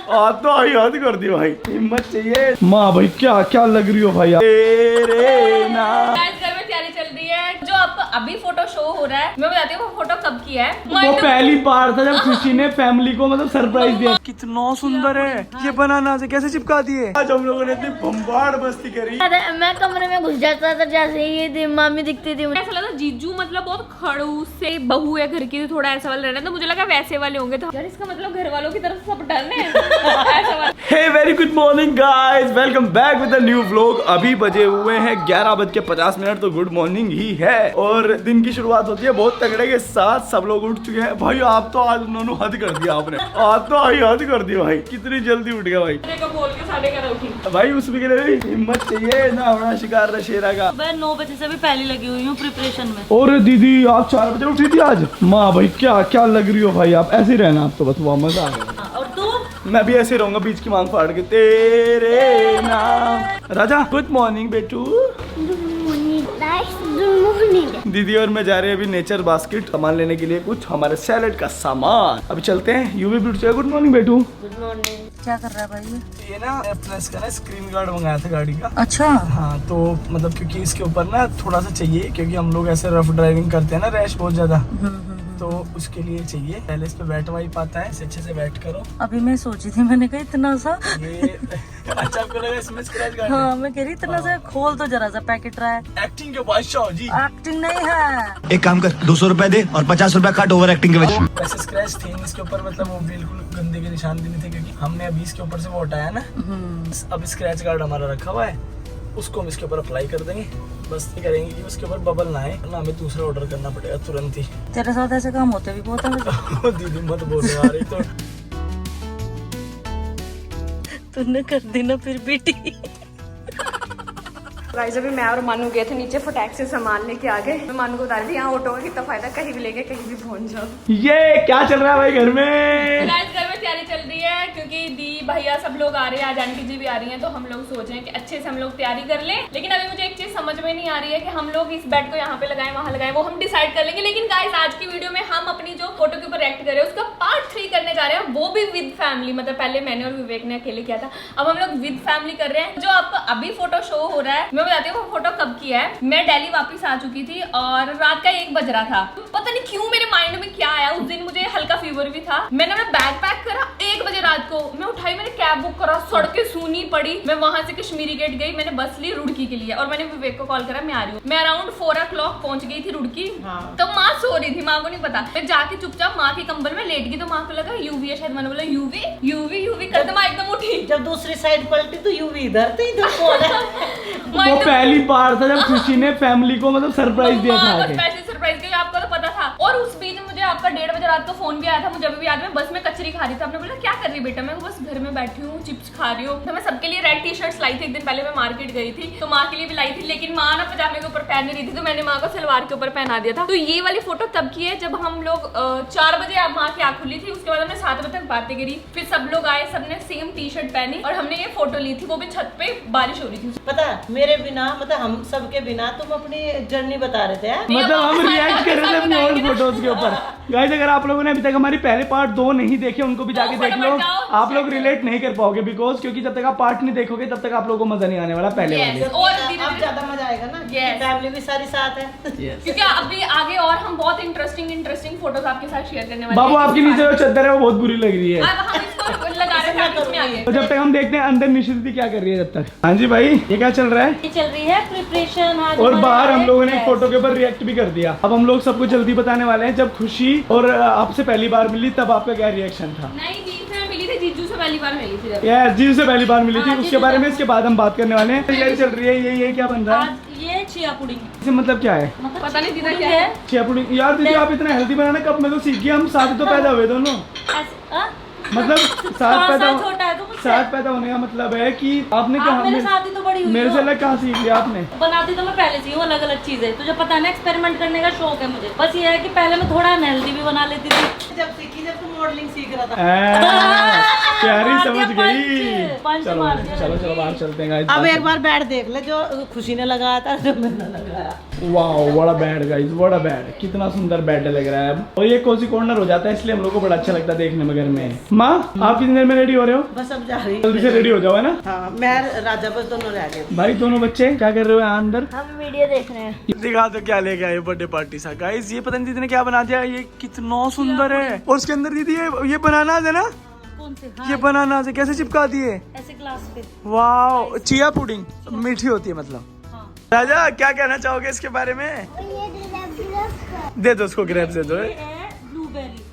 तो आई याद कर दी भाई, हिम्मत चाहिए माँ भाई। क्या क्या लग रही हो भाई तेरे ना। घर में तैयारी चल रही है, जो अब अभी फोटो शो हो रहा है, मैं बताती हूँ वो फोटो कब की है। वो पहली बार था जब खुशी ने फैमिली को मतलब सरप्राइज दिया। कितना सुंदर है ये बनाना से कैसे चिपका दिए। आज हम लोगों ने इतनी बम्बाड़ मस्ती करी। मैं कमरे में घुस जाता था जैसे ही ये मामी दिखती थी। ऐसा लगा जीजू मतलब बहुत खड़ूस से बहू है घर की, तो थोड़ा ऐसा वाला रहना, तो मुझे लगा वैसे वाले होंगे। तो यार इसका मतलब घर वालों की तरफ से सब डर ऐसा वाला। Hey very good morning guys, welcome back with a new vlog. अभी बजे हुए हैं 11:50, तो गुड मॉर्निंग ही है और दिन की शुरुआत होती है बहुत तगड़े के साथ। सब लोग उठ चुके हैं भाई। आप तो आज उन्होंने हद कर दिया, आपने आज तो आई हद कर दी भाई। कितनी जल्दी उठ गया भाई। बोल के 11:30 उठी भाई उसमें के लिए हिम्मत चाहिए ना, होना शिकार रशेरा का। मैं 9 बजे से भी पहले लगी हुई हूँ प्रिपरेशन में। और दीदी आप 4 बजे उठी थी आज। माँ भाई क्या क्या लग रही हो भाई। आप ऐसे ही रहना, आप तो बस वहाँ मजा आ गया। और तू? मैं भी ऐसे रहूंगा बीच की मांग फाड़ के तेरे नाम। राजा गुड मॉर्निंग बेटू। दीदी और मैं जा रहे हैं अभी नेचर बास्केट सामान लेने के लिए, कुछ हमारे सैलेड का सामान। अभी चलते हैं। UV beauty. गुड मॉर्निंग बेटू। Good morning. क्या कर रहा है भाई ये ना प्लस का ना स्क्रीन गार्ड मंगाया था गाड़ी का। अच्छा हाँ तो मतलब क्योंकि इसके ऊपर ना थोड़ा सा चाहिए, क्योंकि हम लोग ऐसे रफ ड्राइविंग करते हैं ना, रैश बहुत ज्यादा, तो उसके लिए चाहिए। पहले इस पे बैट वाइप आता है, इसे अच्छे से बैट करो। अभी मैं सोची थी, मैंने कहा इतना सा ये अच्छा आपको लगा इसमें स्क्रैच गार्ड? हाँ मैं कह रही इतना सा खोल तो जरा सा पैकेट रहा है। एक्टिंग के बादशाह जी। एक्टिंग नहीं है। एक काम कर 200 रुपए दे और 50 रुपए काट ओवर एक्टिंग के वजह। वैसे स्क्रैच थे इसके ऊपर, मतलब वो बिल्कुल गंदे के निशान भी नहीं थे, क्योंकि हमने अभी इसके ऊपर से वो हटाया ना। अब स्क्रैच गार्ड हमारा रखा हुआ है, उसको हम इसके ऊपर अप्लाई कर देंगे। बस ये करेंगे कि उसके ऊपर बबल ना आए, ना हमें दूसरा ऑर्डर करना पड़ेगा तुरंत ही। तेरे साथ ऐसे काम होते भी बहुत है। दीदी मत बोलो यार, ये तो तूने कर दी ना फिर बेटी। गाइस अभी मैं और मानू गए थे नीचे फटाक से सामान लेके आ गए। मैं मानू को बता रही थी यहाँ ऑटो का कितना फायदा, कहीं भी लेके कहीं भी पहुंच जाओ। ये क्या चल रहा है भाई घर में? गाइस घर में तैयारी चल रही है, क्योंकि दी भैया सब लोग आ रहे हैं, आज आंटी जी भी आ रही हैं, तो हम लोग सोच रहे हैं कि अच्छे से हम लोग तैयारी कर लें। लेकिन अभी मुझे एक चीज समझ में नहीं आ रही है कि हम लोग इस बेड को यहाँ पे लगाएं वहाँ लगाएं, वो हम डिसाइड कर लेंगे। लेकिन गाइस आज की वीडियो में हम अपनी जो फोटो के ऊपर रिएक्ट कर रहे हैं उसका पार्ट 3 करने जा रहे हैं, वो भी विद फैमिली। मतलब पहले मैंने और विवेक ने अकेले किया था, अब हम लोग विद फैमिली कर रहे हैं। जो अब अभी फोटो शो हो रहा है, मैं बताती हूँ वो फोटो कब की है। मैं दिल्ली वापस आ चुकी थी और रात का 1 बज रहा था। पता नहीं क्यों मेरे माइंड में क्या आया, उस दिन मुझे हल्का फीवर भी था। मैंने अपना बैग पैक करा 1 बजे रात को, मैं उठाई, मैंने कैब बुक करा, सड़कें सूनी पड़ी। मैं वहां से कश्मीरी गेट गई, मैंने बस ली रुड़की के लिए, और मैंने विवेक को कॉल करा मैं आ रही हूँ। मैं अराउंड 4 o'clock पहुंच गई थी रुड़की। तो माँ सो रही थी, माँ को नहीं पता। मैं जाके चुपचाप माँ के कंबल में लेट गई, तो माँ को लगा यूवी है शायद। मैंने बोला यूवी यूवी यूवी कर दे, माँ एकदम उठी। जब दूसरी साइड पलटी तो यूवी इधर तो इधर वो पहली बार था जब खुशी ने फैमिली को मतलब सरप्राइज दिया था। स्पेशल सरप्राइज के आपको तो पता था। और उस बीच मुझे आपका 1:30 बजे रात को फोन भी आया था, मुझे अभी भी याद है। बस में कचरी खा रही थी, आपने बोला क्या कर रही बेटा? मैं बस घर में बैठी हूँ, चिप्स खा रही हूँ। तो मैं सबके लिए रेड टी-शर्ट्स लाई थी, एक दिन पहले मैं मार्केट गई थी, तो माँ के लिए भी लाई थी। लेकिन माँ ना पजामे के ऊपर पहन नहीं रही थी, तो मैंने माँ को सलवार के ऊपर पहना दिया था। तो ये वाली फोटो तब की है जब हम लोग 4 बजे माँ की आँख खुली थी। उसके बाद हमने 7 बजे तक बातें करी, फिर सब लोग आए, सबने सेम टी-शर्ट पहनी और हमने ये फोटो ली थी। वो भी छत पे बारिश हो रही थी। पता मेरे बिना, मतलब हम सबके बिना तुम अपनी जर्नी बता रहे थे। मतलब हम रिएक्ट कर रहे थे अपनी ओल्ड फोटोज के ऊपर। गाइस अगर आप लोगों ने अभी तक हमारी पहले पार्ट 2 नहीं देखे, उनको भी जाके देख लो। आप लोग रिलेट नहीं कर पाओगे, बिकॉज क्योंकि जब तक आप पार्ट नहीं देखोगे तब तक आप लोगों को मजा नहीं आने वाला पहले वाले। और अब ज्यादा मजा आएगा ना, फैमिली भी सारी साथ है। क्योंकि अभी आगे और हम बहुत इंटरेस्टिंग फोटोज आपके साथ शेयर करने वाले हैं। बाबू आपके नीचे जो चादर है वो बहुत बुरी लग रही है। अब हम इसको लगा रहे हैं इसमें आगे। तो जब तक हम देखते हैं अंदर निश्चित क्या कर रही है जब तक। हाँ जी भाई ये क्या चल रहा है? ये चल रही है प्रिपरेशन आज। और बाहर हम लोगों ने फोटो के ऊपर रिएक्ट भी कर दिया। अब हम लोग सबको जल्दी बताने वाले हैं। जब खुशी और आपसे पहली बार मिली तब आपका क्या रिएक्शन था? नहीं जी से मिली थी, जीजू से पहली बार मिली थी। यार जीजू से पहली बार मिली थी, उसके बारे में इसके बाद हम बात करने वाले हैं। तैयारी चल रही है। ये क्या बन रहा है? ये चिया पुडिंग। इसे मतलब क्या है? पता नहीं दीदा क्या है। Chia pudding. यार दीदी आप इतना हेल्दी बनाना कब में तो सीख गए? हम साथ तो पैदा हुए दोनों, मतलब साथ पैदा होने का मतलब है कि आपने कहा मेरे साथ ही तो बड़ी हुई मेरे से अलग कहाँ सीख लिया आपने? बनाती तो मैं पहले से हूँ अलग अलग चीजें। तुझे पता है ना, एक्सपेरिमेंट करने का शौक है मुझे। बस ये है कि पहले मैं थोड़ा अनहेल्दी भी बना लेती थी। जब सीखी, जब तू मॉडलिंग सीख रहा था। प्यारी समझ गई। पांच चलो मार दिया। चलो चलो बाहर चलते हैं गाइस। अब एक बार बैट देख ले, जो खुशी ने लगाया था जो मैंने लगाया। वाओ बड़ा बैड गाइस, बड़ा बैड, कितना सुंदर बेड लग रहा है अब। और ये कोजी कॉर्नर हो जाता है, इसलिए हम लोग को बड़ा अच्छा लगता है देखने में घर में। माँ आप कितनी देर में रेडी हो रहे हो? बस अब जा रही। जल्दी से रेडी हो जाओ, है ना? हाँ, मैं राजा बस दोनों रह गए। भाई दोनों बच्चे क्या कर रहे हो यहाँ अंदर? हम वीडियो देख रहे हैं। दिखा दो क्या लेके आए बर्थडे पार्टी सा गाइस। ये पता नहीं दीदी ने क्या बना दिया, ये कितना सुंदर है। और उसके अंदर दीदी ये बनाना है ना, कौन से? ये बनाना से कैसे चिपका दिए? ऐसे ग्लास पे। वाओ चिया पुडिंग मीठी होती है मतलब। हाँ। राजा क्या कहना चाहोगे इसके बारे में? दे दो उसको, ग्रेप्स दे दो। ये है ब्लूबेरी।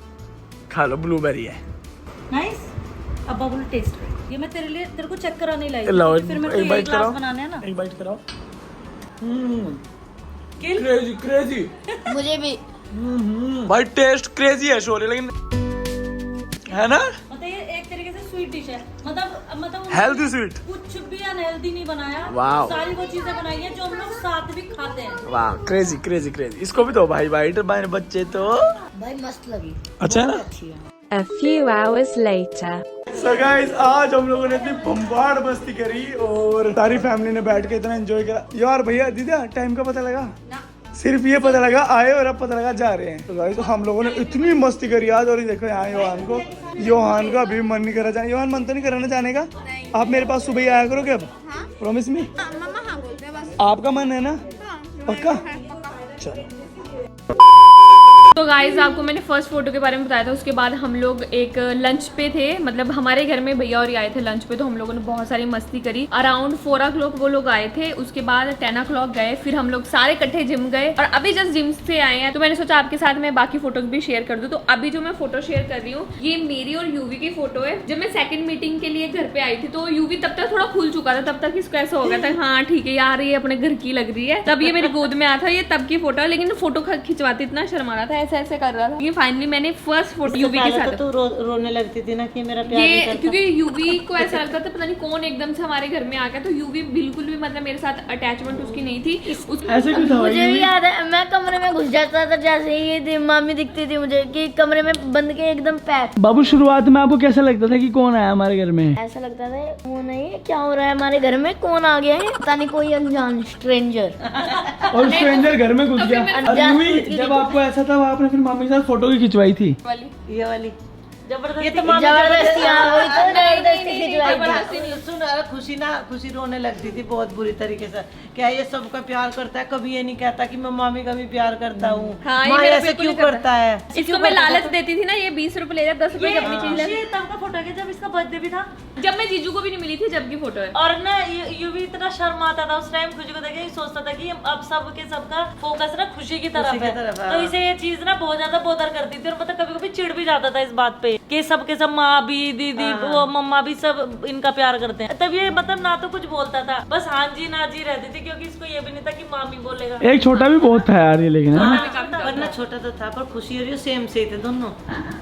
खा लो, ब्लूबेरी है। नाइस। अब बबल टेस्ट। ये मैं तेरे को चेक कराने लाई थी, लाओ फिर मेरे को एक ये बाइट ग्लास कराओ, बनाने हैं ना। एक बाइट कराओ। क्रेजी क्रेजी मुझे भी भाई, टेस्ट क्रेजी है शोरे, लेकिन है ना मतलब ये एक तरीके से स्वीट डिश है, मतलब हेल्दी स्वीट। कुछ भी अनहेल्दी नहीं बनाया। वाह। सारी वो चीजें बनाई है जो हम लोग साथ भी खाते हैं। वाह क्रेजी क्रेजी क्रेजी। इसको भी दो भाई, बाइट भाई बच्चे तो। भाई मस्त लगी। अच्छा है ना? A few hours later. So guys, आज हम लोगों ने इतनी बम्बार्ड मस्ती करी और सारी फैमिली ने बैठ के इतना एंजॉय करा। यार भैया दीदा टाइम का पता लगा? सिर्फ ये पता लगा आए और अब पता लगा जा रहे हैं। तो गाइस तो हम लोगों ने इतनी मस्ती करी आज। और ये देखो यहाँ योहान का अभी मन नहीं करा जाने। योहान मन तो नहीं कराना जाने का? आप मेरे पास सुबह ही आया करोगे अब? Promise me? आपका मन है ना? पक्का? चलो। तो गाइज आपको मैंने फर्स्ट फोटो के बारे में बताया था। उसके बाद हम लोग एक लंच पे थे, मतलब हमारे घर में भैया और ये आए थे लंच पे। तो हम लोगों ने बहुत सारी मस्ती करी। अराउंड 4 o'clock वो लोग आए थे। उसके बाद 10 o'clock गए, फिर हम लोग सारे इकट्ठे जिम गए और अभी जस्ट जिम से आए हैं। तो मैंने सोचा आपके साथ मैं बाकी फोटोज भी शेयर कर दूं। तो अभी जो मैं फोटो शेयर कर रही हूँ ये मेरी और यूवी की फोटो है। जब मैं सेकंड मीटिंग के लिए घर पे आई थी तो यूवी तब तक थोड़ा खुल चुका था, तब तक इसको ऐसा हो गया था हाँ ठीक है यार ये अपने घर की लग रही है। तब ये मेरी गोद में आया था, ये तब की फोटो है। लेकिन फोटो खिंचवाते इतना शर्मा रहा था, ऐसे ऐसे कर रहा था। ये फाइनली मैंने फर्स्ट फोटो यूवी के साथ तो रोने लगती थी ना कि मेरा प्यार ये नहीं करता। क्योंकि यूवी को ऐसा लगता था पता नहीं कौन एकदम से हमारे घर में आ गया। तो यूवी बिल्कुल भी मतलब मेरे साथ अटैचमेंट उसकी नहीं थी। ऐसे क्यों था? मुझे भी याद है, मैं कमरे में घुस जाता था जैसे ही ये मामी दिखती थी मुझे कि कमरे में बंद के एकदम पैक। बाबू शुरुआत में आपको कैसा लगता था कि कौन आया हमारे घर में? ऐसा लगता था वो नहीं है क्या हो रहा है हमारे घर में, कौन आ गया है पता नहीं, कोई अनजान स्ट्रेंजर। और स्ट्रेंजर घर में घुस गया। फिर और यूवी, जब आपको ऐसा था आपने फिर मम्मी के साथ फोटो भी खिंचवाई थी? ये वाली जबरदस्ती। ये तो मामी जबरदस्ती वही तो जबरदस्ती खिंचवाई थी। जबरदस्ती नहीं सुन, खुशी रोने लगती थी बहुत बुरी तरीके से। क्या ये सबका प्यार करता है? कभी ये नहीं कहता कि मैं मामी का भी प्यार करता हूँ। हाँ, ये माँ मेरा ऐसे बिल्कुल क्यों नहीं करता। करता है? इसको मैं लालच देती थी ना, ये 20 रुपए ले जा, 10 रुपए की अपनी चीज ले। ये तब का फोटो है जब इसका बर्थडे भी था, जब मैं जीजू को भी नहीं मिली थी, जब की फोटो है। और ना ये भी इतना शर्माता था उस टाइम। खुशी को देखे सोचता था कि अब सबका फोकस ना खुशी की तरफ है। तो इसे ये चीज ना बहुत ज्यादा बोदर करती थी और मतलब कभी कभी चिढ़ भी जाता था इस बात पे कि सबके सब माँ भी दीदी वो मम्मा भी सब इनका प्यार करते हैं। तब ये मतलब ना तो कुछ बोलता था, बस हाँ जी ना जी रहती थी क्योंकि इसको ये भी नहीं था कि मामी बोलेगा। एक छोटा भी बहुत था यार ये, लेकिन वरना छोटा तो था पर खुशी और ये सेम से थे दोनों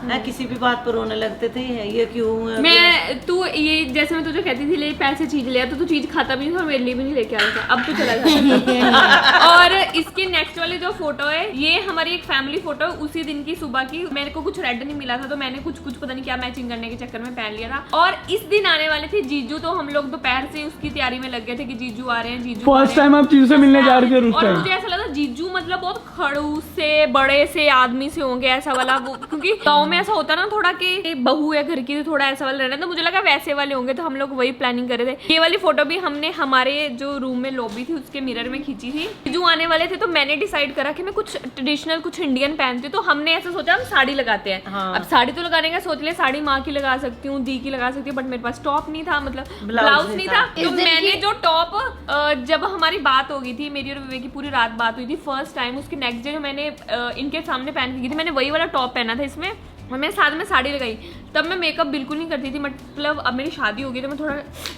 ना, किसी भी बात पर रोने लगते थे। ये क्यों है? मैं तू ये जैसे मैं तुझे कहती थी ले पैसे चीज ले, तो तू चीज खाता भी नहीं था और मेरे लिए भी नहीं लेके आ रहा था। अब तो चला जाता। और इसकी नेक्स्ट वाली जो फोटो है ये हमारी एक फैमिली फोटो है, उसी दिन की सुबह की। मेरे को कुछ रेड नहीं मिला था तो मैंने कुछ पता नहीं क्या मैचिंग करने के चक्कर में पहन लिया था। और इस दिन आने वाले थे जीजू, तो हम लोग दोपहर से उसकी तैयारी में लग गए थे कि जीजू आ रहे हैं। जीजू फर्स्ट टाइम आप जीजू से मिलने जा रहे थे उस और टाइम? मुझे ऐसा लगा जीजू मतलब बहुत खड़ूस से बड़े से आदमी से होंगे ऐसा वाला वो, क्योंकि गाँव में ऐसा होता ना थोड़ा कि बहू है घर की तो थोड़ा ऐसा वाला रहना, तो मुझे लगा वैसे वाले होंगे। तो हम लोग वही प्लानिंग कर रहे थे। ये वाली फोटो भी हमने हमारे जो रूम में लॉबी थी उसके मिरर में खींची थी। जीजू आने वाले थे तो मैंने डिसाइड करा कि मैं कुछ ट्रेडिशनल कुछ इंडियन पहनती, तो हमने ऐसा सोचा हम साड़ी लगाते हैं। हाँ। अब साड़ी तो लगाने का सोच ले, साड़ी माँ की लगा सकती हूँ, दी की लगा सकती हूँ, बट मेरे पास टॉप नहीं था, मतलब ब्लाउज नहीं था। तो मैंने जो टॉप जब हमारी बात हो गई थी, मेरी और विवेक की पूरी रात बात हुई थी फर्स्ट टाइम, उसके नेक्स्ट डे जो मैंने इनके सामने पहन के गई थी, मैंने वही वाला टॉप पहना था इसमें और मैं साथ में साड़ी लगाई। तब मैं मेकअप बिल्कुल नहीं करती थी, मतलब अब मेरी शादी हो गई तो मैं थोड़ा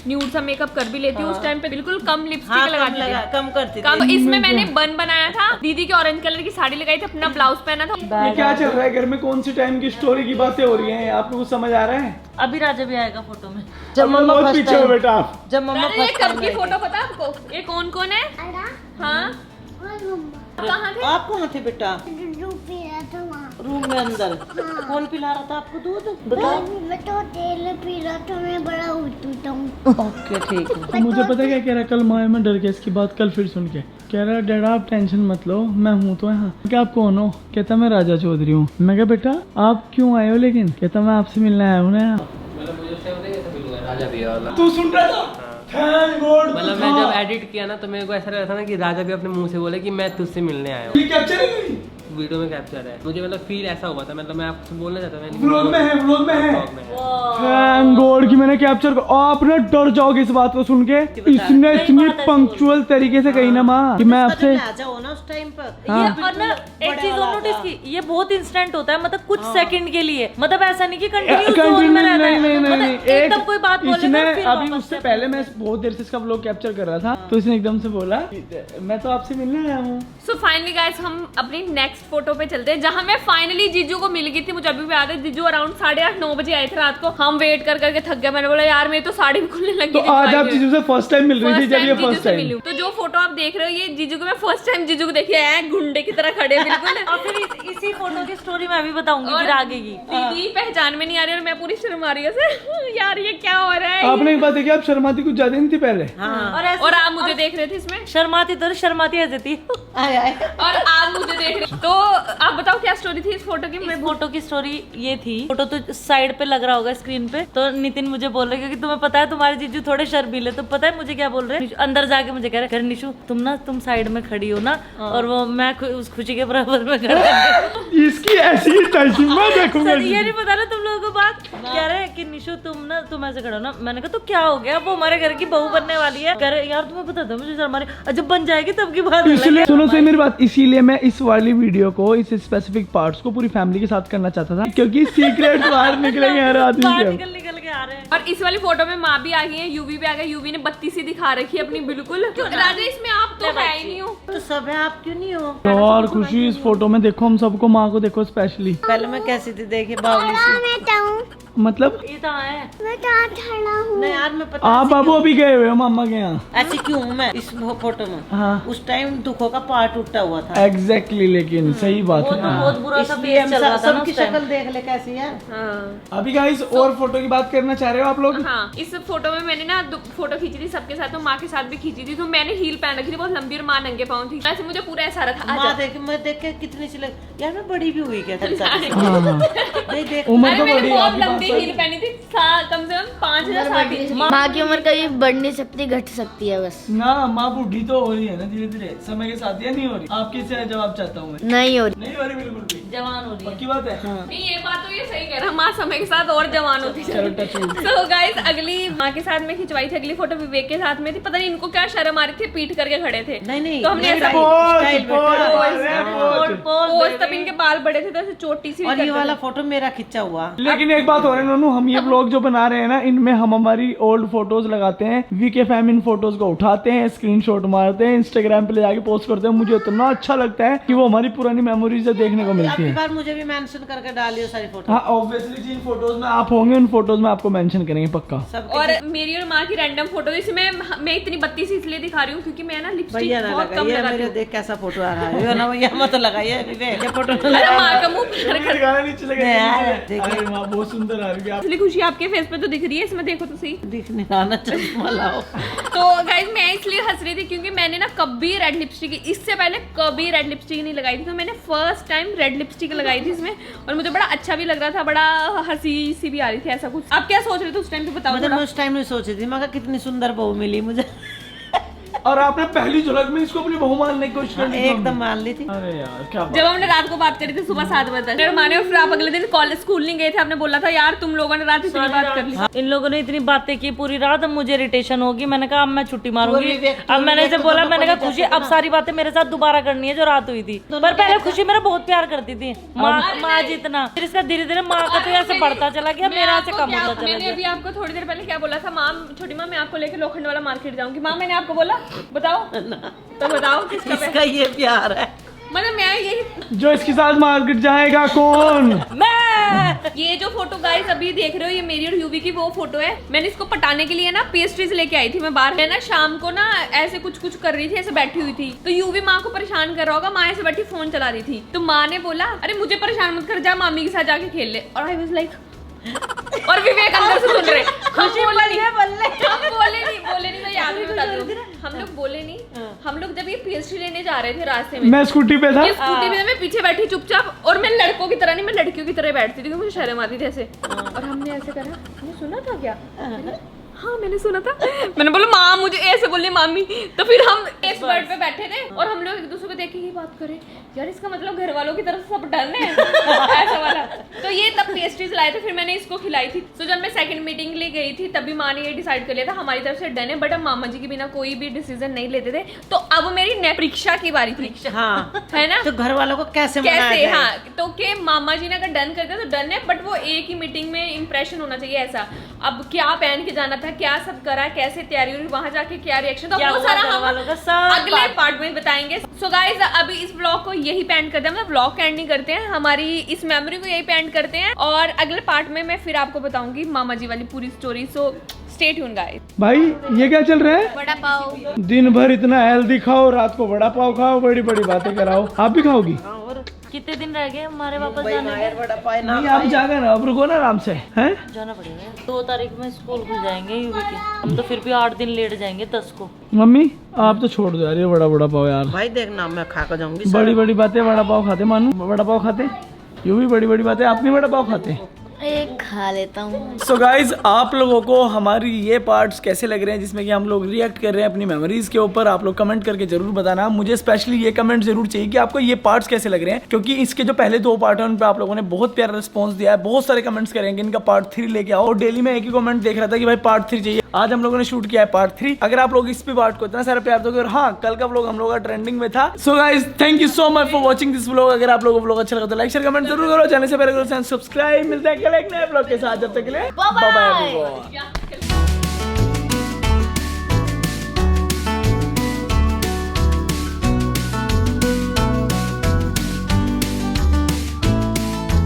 न्यूड सा मेकअप कर भी लेती हूँ। उस टाइम पे बिल्कुल कम लिपस्टिक लगाती थी, कम करती कम। इसमें मैंने बन बनाया था, दीदी की ऑरेंज कलर की साड़ी लगाई थी, अपना ब्लाउज पहना था। ये क्या चल रहा है घर में? कौन सी टाइम की स्टोरी की बातें हो रही हैं? आपको कुछ समझ आ रहा है? अभी राजा भी आएगा फोटो में। जब मम्मा बहुत फर्स्ट पीछे हो टाइम बेटा आप। जब मम्मा अरे ये फर्स्ट कब की टाइम फोटो पता आपको? ये कौन कौन है? हाँ कहाँ थे? आप कहाँ थे बेटा? रूम में अंदर कौन पिला रहा था आपको दूध? बताओ। मैं तो तेल पी रहा था, मैं बड़ा उठता हूँ। ओके ठीक है। तो मुझे पता क्या कह रहा कल माया में डर गया इसकी बात, कल फिर सुन के कह रहा डैडा आप टेंशन मत लो, मैं हूँ तो यहाँ। क्या आप कौन हो? कहता मैं राजा चौधरी हूँ। मैं कहा बेटा आप क्यों आए हो? लेकिन कहता मैं आपसे मिलने आया हूँ ना। तू सुन रहा था? Thank God. मतलब मैं जब एडिट किया ना तो मेरे को ऐसा लगा था ना कि राजा भी अपने मुंह से बोले कि मैं तुझसे मिलने आया हूँ। ये कैप्चर है नहीं? वीडियो में कैप्चर है। मुझे मतलब फील ऐसा हुआ था, मतलब मैं आपसे बोलना चाहता था। व्लॉग में है, व्लॉग में है। व्लॉग में है। थैंक गॉड कि मैंने कैप्चर कर। आप ना डर जाओगे इस बात को सुन के। इसने इतनी पंक्चुअल तरीके से कही ना माँ कि मैं आपसे आ जाओ ना उस टाइम पर। ये और ना एक चीज और नोटिस की, ये बहुत इंस्टेंट होता है, मतलब कुछ सेकंड के लिए, मतलब ऐसा नहीं कि कंटिन्यू जोन में रहता है। मतलब एकदम कोई बात बोलेगा इसने फिर अभी उससे पहले मैं बहुत देर से इसका व्लॉग कैप्चर कर रहा था तो इसने एकदम से बोला मैं तो आपसे मिलने आया हूँ। सो फाइनली गाइस हम अपनी नेक्स्ट फोटो पे चलते हैं जहां मैं फाइनली जीजू को मिल गई थी। मुझे अभी भी याद है जीजू अराउंड 8:30-9 बजे आए थे रात को। हम वेट कर करके थक गए। मैंने बोला यार मेरी तो साड़ी भी खुलने लगी। तो आज आप जीजू से फर्स्ट टाइम मिल रही थी जब ये फर्स्ट टाइम। तो जो फोटो आप देख रहे हो ये जीजू को मैं फर्स्ट टाइम जीजू को देखी है, गुंडे की तरह खड़े बिल्कुल। और फिर इसी फोटो की स्टोरी मैं भी बताऊंगी फिर आगे की। दीदी पहचान में नहीं आ रही और मैं पूरी शर्मा रही हूँ यार ये क्या हो रहा है। आपने एक बात देखी, आप शर्माती कुछ ज्यादा नहीं थी पहले। और आप मुझे देख रहे थे इसमें शर्माती तो शर्माती ऐसे थी। और आप मुझे देख रहे। तो आप बताओ क्या स्टोरी थी इस फोटो की? इस फोटो की स्टोरी ये थी, फोटो तो साइड पे लग रहा होगा स्क्रीन पे। तो नितिन मुझे बोल रहे क्योंकि तुम्हें पता है तुम्हारे जीजू थोड़े शर्मीले, तो पता है मुझे क्या बोल रहे हैं? अंदर जाके मुझे कह रहे निशु तुम साइड में खड़ी हो ना, और वो मैं उस खुशी के बराबर में खड़ा। इसकी ऐसी तैसी मैं देखूंगा। ये नहीं पता ना तुम लोगों को बात। कह रहे कि निशु तुम ऐसे खड़ो ना। मैंने कहा तो क्या हो गया, वो हमारे घर की बहू बनने वाली है। कह रहे यार तुम्हें पता था मुझे हमारे जब बन जाएगी तब की बात। इसलिए सुनो सही मेरी बात, इसीलिए मैं इस वाली वीडियो को इस स्पेसिफिक पार्ट्स को पूरी फैमिली के साथ करना चाहता था क्योंकि सीक्रेट बाहर निकलेंगे हर आदमी के। निकल के आ रहे हैं। और इस वाली फोटो में माँ भी आ गई है, यूवी भी आ गया। यूवी ने बत्ती सी दिखा रखी है अपनी बिल्कुल। राजा इसमें आप तो है ही नहीं हो। तो सब है, आप क्यों नहीं हो? और खुशी इस फोटो में देखो, हम सबको माँ को देखो स्पेशली। पहले मैं कैसी थी देखिए बावली सी। मतलब ये तो है नहीं यार मैं पता आप बाबू अभी गए हुए हो मामा के यहाँ? ऐसी क्यों हूँ मैं इस फोटो में? हाँ उस टाइम दुखों का पार्ट टूटा हुआ था। एग्जैक्टली लेकिन सही बात है। बहुत बुरा सा इसलिए फेज चल रहा था ना सबकी उस टाइम। शक्ल देख ले कैसी है। अभी गाइस और फोटो की बात करना चाह रहे हो आप लोग? हाँ इस फोटो में मैंने ना फोटो खींची थी सबके साथ, तो माँ के साथ भी खींची थी। तो मैंने हील पहन रखी थी बहुत लंबी और माँ नंगे पाँव थी। वैसे मुझे पूरा ऐसा रहा माँ मैं देख के कितनी सी लग यार मैं बड़ी भी हुई क्या तेरे साथ? हाँ नहीं देख उम्र तो मैंने बड़ी बहुत आपकी लंबी हील पहनी थी, कम से कम 5 या 7 इंच। माँ की उम्र कभी बढ़ नहीं सकती, घट सकती है बस। ना माँ बूढ़ी तो हो रही है ना धीरे धीरे समय के साथ, या नहीं हो रही? आप किससे जवाब चाहता हूँ मैं? नहीं हो रही। नहीं हो रही बिल्कुल भी। जवान हो रही है। पक्की बात है। नहीं ये बात तो ये सही कह रहा, माँ समय के साथ और जवान होती चलो टच वुड। तो गाइस अगली माँ के साथ में खिंचवाई थी, अगली फोटो विवेक के साथ में थी। पता नहीं इनको क्या शर्म आ रही थी, पीठ करके खड़े थे। नहीं तो हमने ऐसा स्टाइल पोज, तब इनके बाल बड़े थे तो ऐसे चोटी सी भी और ये करते वाला थे। फोटो मेरा खिंचा हुआ। लेकिन एक बात हो रही है नोनू, हम ये ब्लॉग जो बना रहे हैं ना इनमें हम हमारी ओल्ड फोटोज लगाते हैं। वीके फैम इन फोटोज को उठाते हैं, स्क्रीनशॉट मारते हैं, इंस्टाग्राम पे ले जाके पोस्ट करते हैं। मुझे इतना अच्छा लगता है कि वो हमारी पुरानी मेमोरीज देखने को मिलती अगली है। बार मुझे भी मेंशन करके डालियो सारी फोटो। हाँ ऑब्वियसली जिन फोटोज में आप होंगे उन फोटोज में आपको मेंशन करेंगे पक्का। और मेरी और माँ की रैंडम फोटो, इसमें मैं इतनी बत्ती सी इसलिए दिखा रही हूँ क्योंकि मैं ना लिपस्टिक भैया ना बहुत कम लगाइए, लगाती मेरे हूँ। देख कैसा फोटो आ रहा है ना भैया मत लगाइए विवेक, ये फोटो अरे माँ का मुंह पर कर। गाना नीचे लगा यार, दीजिए। अरे माँ बहुत सुंदर आ रही है आप। असली खुशी आपके फेस पे तो दिख रही है, इसमें देखो तो सही। दिखने आना चश्मा लाओ। तो गाइस मैं इसलिए हंस रही थी क्योंकि मैंने ना कभी रेड लिपस्टिक, इससे पहले कभी रेड लिपस्टिक नहीं लगाई थी। तो मैंने फर्स्ट टाइम रेड लिपस्टिक लगाई थी इसमें, और मुझे बड़ा अच्छा भी लग रहा था, बड़ा हंसी सी भी आ रही थी ऐसा कुछ। आप क्या सोच रहे थे उस टाइम पे बताओ मतलब थोड़ा। मैं उस टाइम में सोची थी मगर कितनी सुंदर बहू मिली मुझे। और आपने पहली झलक में इसको अपनी बहू मानने की कोशिश कर ली थी? एकदम मान ली थी। अरे यार क्या बात। जब हमने रात को बात करी थी सुबह 7 बजे तक, फिर माने फिर आप अगले दिन कॉलेज स्कूल नहीं गए थे, आपने बोला था यार तुम लोगों ने रात इतनी बात कर ली। इन लोगों ने इतनी बातें की पूरी रात, अब मुझे इरिटेशन होगी। मैंने कहा अब मैं छुट्टी मारूंगी। विवेक, अब मैंने इसे विवेक बोला, तो मैंने कहा दोनों खुशी जैसे अब सारी बातें मेरे साथ दोबारा करनी है जो रात हुई थी। पर पहले खुशी मेरा बहुत प्यार करती थी, माँ जितना। फिर इसका धीरे धीरे माँ का तो ऐसे बढ़ता चला गया, मेरा ऐसे कम होता चला मैंने गया। अभी आपको थोड़ी देर पहले क्या बोला था, माँ छोटी माँ मैं आपको लेकर लोखंड वाला मार्केट जाऊंगी। माँ मैंने आपको बोला बताओ, तो बताओ किसका इसका ये प्यार है। मतलब मैं यही जो इसके साथ मार्केट जाएगा कौन? ये जो फोटो गाइस अभी देख रहे हो ये मेरी और यूवी की वो फोटो है। मैंने इसको पटाने के लिए ना पेस्ट्रीज लेके आई थी मैं बाहर। मैं ना शाम को ना ऐसे कुछ कर रही थी, ऐसे बैठी हुई थी तो यूवी माँ को परेशान कर रहा होगा। माँ ऐसे बैठी फोन चला रही थी तो माँ ने बोला अरे मुझे परेशान मत कर, जा मामी के साथ जाके खेल ले। और आई वाज लाइक और विवेक अंदर से सुन रहे। हम बोले नहीं मैं याद भी बता दूं, हम लोग बोले नहीं। हम लोग जब ये पेस्ट्री लेने जा रहे थे रास्ते में, मैं स्कूटी पे था। ये स्कूटी पे मैं पीछे बैठी चुपचाप और मैं लड़कों की तरह नहीं मैं लड़कियों की तरह बैठती थी क्योंकि मुझे शर्म आती थी ऐसे। और हमने ऐसे करा, हमने सुना था क्या? हाँ मैंने सुना था। मैंने बोला माँ मुझे ऐसे बोल रही मामी। तो फिर हम एक बर्ड पे बैठे थे और हम लोग एक दूसरे को देख के ये बात करें यार इसका मतलब घर वालों की तरफ सब डन है ऐसा वाला। तो ये तब पेस्ट्रीज लाए थे फिर मैंने इसको खिलाई थी। तो जब मैं सेकंड मीटिंग ले गई थी तभी माँ ने ये डिसाइड कर लिया था हमारी तरफ से डन है। बट हम मामा जी के बिना कोई भी डिसीजन नहीं लेते थे। तो अब मेरी परीक्षा की बारी थी। हाँ है ना, तो घर वालों को कैसे मनाया कैसे? जाए? हाँ तो के मामा जी ने अगर डन कर दिया तो डन है। बट वो एक ही मीटिंग में इंप्रेशन होना चाहिए ऐसा। अब क्या पहन के जाना था, क्या सब करा, कैसे तैयारी हुई, वहां जाके क्या रिएक्शन, तो वो सारा हम अगले पार्ट में बताएंगे। सो गाइस अभी इस ब्लॉग को यही पेंड करते हैं, मतलब ब्लॉग एंड नहीं करते हैं, हमारी इस मेमोरी को यही पेंड करते हैं। और अगले पार्ट में मैं फिर आपको बताऊंगी मामा जी वाली पूरी story. So stay tune guys. भाई ये क्या चल रहा है? बड़ा पाव। दिन भर इतना हेल्दी खाओ, रात को बड़ा पाव खाओ, बड़ी बड़ी बातें कराओ। आप भी खाओगी? कितने दिन रह गए हमारे वापस वही जाने नायर बड़ा पाए ना नहीं आप जाओगे ना, अब रुको ना आराम से। हैं? जाना पड़ेगा। 2 तारीख में स्कूल खुल जाएंगे यूवी के। हम तो फिर भी 8 दिन लेट जाएंगे 10 को। मम्मी आप तो छोड़ दो यार ये बड़ा बड़ा पाव यार। भाई देखना मैं खा कर जाऊंगी। बड़ी बड़ी बातें, बड़ा पाव खाते मानू, बड़ा पाव खाते। यूं भी बड़ी बड़ी बातें, आप नहीं बड़ा पाव खाते? एक खा लेता हूँ। सो गाइज आप लोगों को हमारी ये पार्ट्स कैसे लग रहे हैं जिसमें कि हम लोग रिएक्ट कर रहे हैं अपनी मेमोरीज के ऊपर? आप लोग कमेंट करके जरूर बताना। मुझे स्पेशली ये कमेंट जरूर चाहिए कि आपको ये पार्ट्स कैसे लग रहे हैं, क्योंकि इसके जो पहले 2 पार्ट हैं उन पे आप लोगों ने बहुत प्यारा रिस्पॉन्स दिया है। बहुत सारे कमेंट्स करेंगे इनका पार्ट 3 लेके आओ। और डेली में एक ही कमेंट देख रहा था कि भाई पार्ट 3 चाहिए। आज हम लोगों ने शूट किया है पार्ट 3। अगर आप लोग इस पे पार्ट को इतना सारा प्यार दोगे, और हाँ कल का व्लॉग हम लोग का ट्रेंडिंग में था। So guys thank you so much for watching this vlog. अगर आप लोगों को व्लॉग अच्छा लगा तो लाइक शेयर कमेंट जरूर करो। चैनल से पहले करो सब्सक्राइब। मिलता है कल एक नए व्लॉग के साथ, जब तक के लिए बाय बाय।